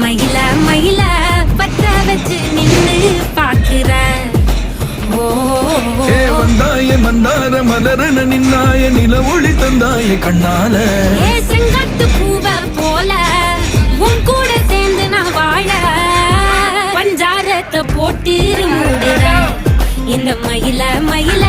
மயில மயில பத்த வச்சு நின்று பாக்குற வந்தாய மந்தார மலரன நின்னாய நில ஒளி தந்தாய கண்ணால செங்காட்டு பூவ போல உன் கூட சேர்ந்து நான் வாழ பஞ்சாரத்தை போட்டு மூடுற இந்த மயில மயில